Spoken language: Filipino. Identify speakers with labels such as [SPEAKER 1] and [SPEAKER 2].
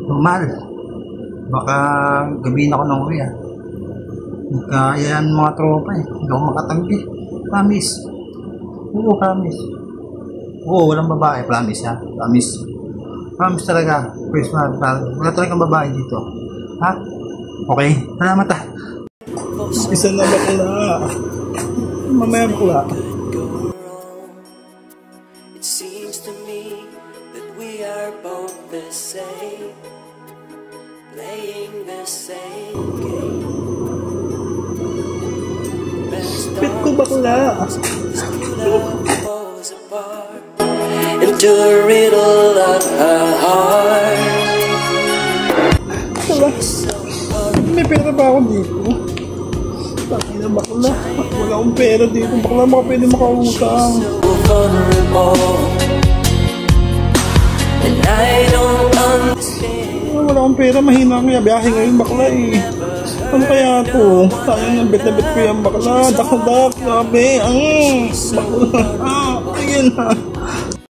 [SPEAKER 1] Normal. Baka gabihin ako ng uwi ah. Nagkayaan mga tropa eh. Hindi ako makatanggi. Promise. Oo, promise. Oo, walang babae. Promise ha. Promise. Promise talaga. Please, wala talagang babae dito. Ha? Okay. Salamat ah. Isa na bakla. Mamaya bakla.
[SPEAKER 2] It seems to me that we are both the same, playing the same game.
[SPEAKER 1] Pit ko bakla.
[SPEAKER 2] Falls apart into a riddle of her heart.
[SPEAKER 1] May pera ba ako dito? Taki na bakla. Wala akong pera dito. Bakla baka pwede makautang.
[SPEAKER 2] So vulnerable, and I don't understand.
[SPEAKER 1] Wala akong pera. Mahina ang biyahe ngayon bakla eh. Ano kaya ito? Sayang ng bet na bet ko yan bakla. Dak-dak. Grabe. Bakla. Ayan na.